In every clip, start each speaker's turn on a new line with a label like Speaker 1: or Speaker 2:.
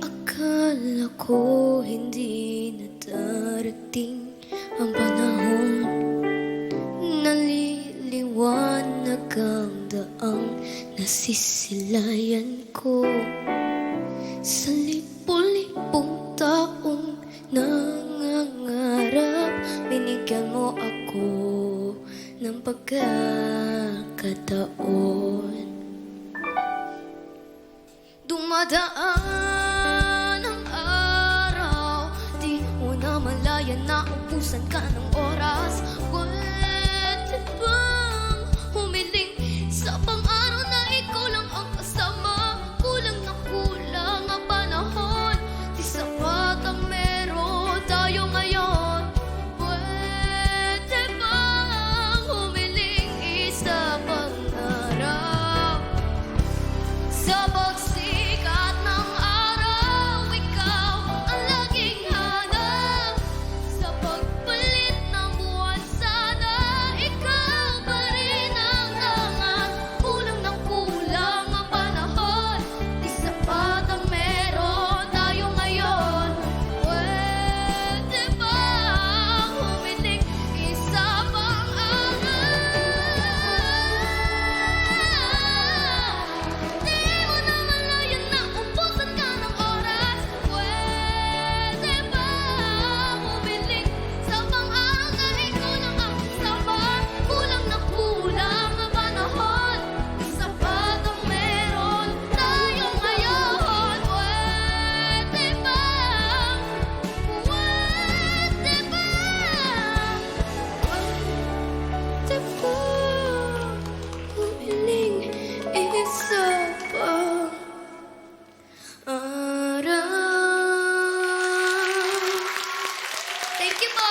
Speaker 1: Akala ko hindi na darating ang panahon, naliliwanag ang daang nasisilayan ko. Sa libo-libong taong nangangarap, binigyan mo ako ng pagkakataon. Dumadaan ang araw, di mo na malayan na ubusan ka ng oras. Pwede bang humiling sa pang-araw na ikaw lang ang kasama? Kulang na kulang ang panahon, di sapat ang meron tayo ngayon. Pwede bang humiling isa pang araw? Sa pagsikat ng araw, ikaw ang laging hanap. Sa pagpalit ng buwan, sana ikaw pa rin ang angat. Kulang ng kulang ang panahon, di sapat ang meron tayo ngayon. Pwede bang humiling isa pang araw? Di mo na malayan na ubusan ka ng oras. Pwede bang humiling sa pang-araw na ikaw lang ang kasama? Kulang na kulang ang panahon, di sapat ang meron tayo ngayon. Pwede bang humiling isa pang araw? Thank you po!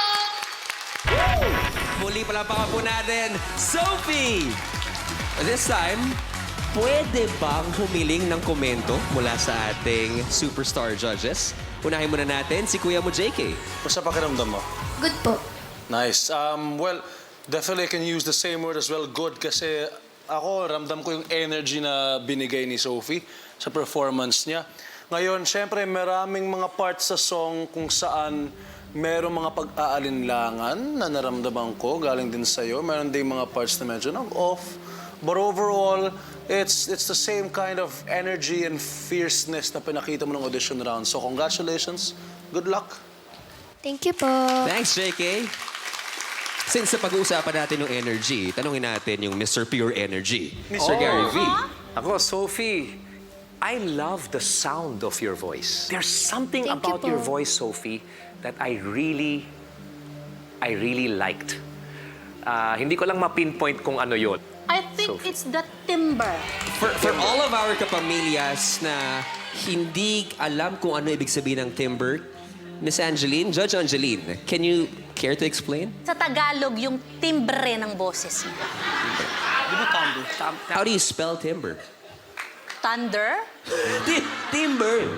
Speaker 2: Muli palampakan po natin, Sophie! This time, pwede bang humiling ng komento mula sa ating superstar judges? Unahin muna natin si Kuya mo, JK.
Speaker 3: Basta pakiramdam mo.
Speaker 1: Good po.
Speaker 3: Nice. Well, definitely I can use the same word as well, good, kasi ako, ramdam ko yung energy na binigay ni Sophie sa performance niya. Ngayon, syempre, maraming mga parts sa song kung saan merong mga pag-aalinlangan na naramdaman ko, galing din sa'yo. Meron din mga parts na medyo off. But overall, it's the same kind of energy and fierceness na pinakita mo ng audition round. So congratulations. Good luck.
Speaker 1: Thank you po.
Speaker 2: Thanks, JK. Since sa pag-uusapan natin yung energy, tanungin natin yung Mr. Pure Energy, Mr. Gary V.
Speaker 4: Ako, Sophie, I love the sound of your voice. There's something
Speaker 1: Thank you
Speaker 4: about
Speaker 1: po.
Speaker 4: your voice, Sophie, that I really liked. Hindi ko lang ma-pinpoint kung ano yun.
Speaker 5: I think
Speaker 4: Sophie.
Speaker 5: it's the timbre.
Speaker 2: For all of our kapamilyas na hindi alam kung ano ibig sabihin ng timbre, Miss Angeline, Judge Angeline, can you care to explain?
Speaker 5: Sa Tagalog, yung timbre ng boses niya.
Speaker 2: How do you spell timbre?
Speaker 5: Thunder,
Speaker 2: Timbre.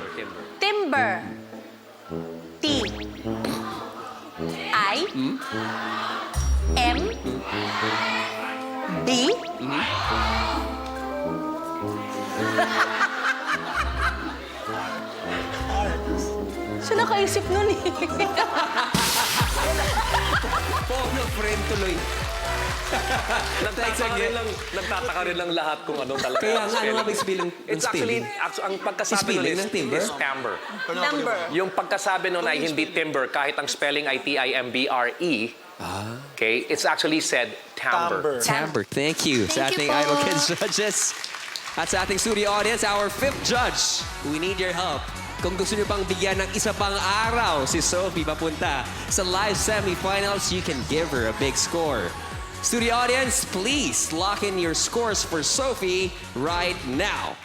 Speaker 5: timbre. T. I. M. D. Siya nakaisip nun eh.
Speaker 2: Pono friend tuloy.
Speaker 4: Nagtataka rin lang lahat kung ano talaga.
Speaker 2: Kaya
Speaker 4: ang
Speaker 2: nga, ano
Speaker 4: spelling.
Speaker 2: nga ba yung spelling ng
Speaker 4: It's actually,
Speaker 2: spelling?
Speaker 4: ang pagkasabi
Speaker 2: Spelling
Speaker 4: nun
Speaker 2: ng timbre?
Speaker 4: is timbre.
Speaker 5: Number.
Speaker 4: Yung pagkasabi nun ay hindi timbre, kahit ang spelling ay T-I-M-B-R-E. Okay? It's actually said timbre.
Speaker 2: Timbre. Thank you sa
Speaker 1: Thank
Speaker 2: ating
Speaker 1: you po.
Speaker 2: Idol Kids judges. At sa ating studio audience, our fifth judge. We need your help. Kung gusto niyo pang bigyan ng isa pang araw si Sophie papunta sa live semifinals, you can give her a big score. Studio audience, please lock in your scores for Sophie right now.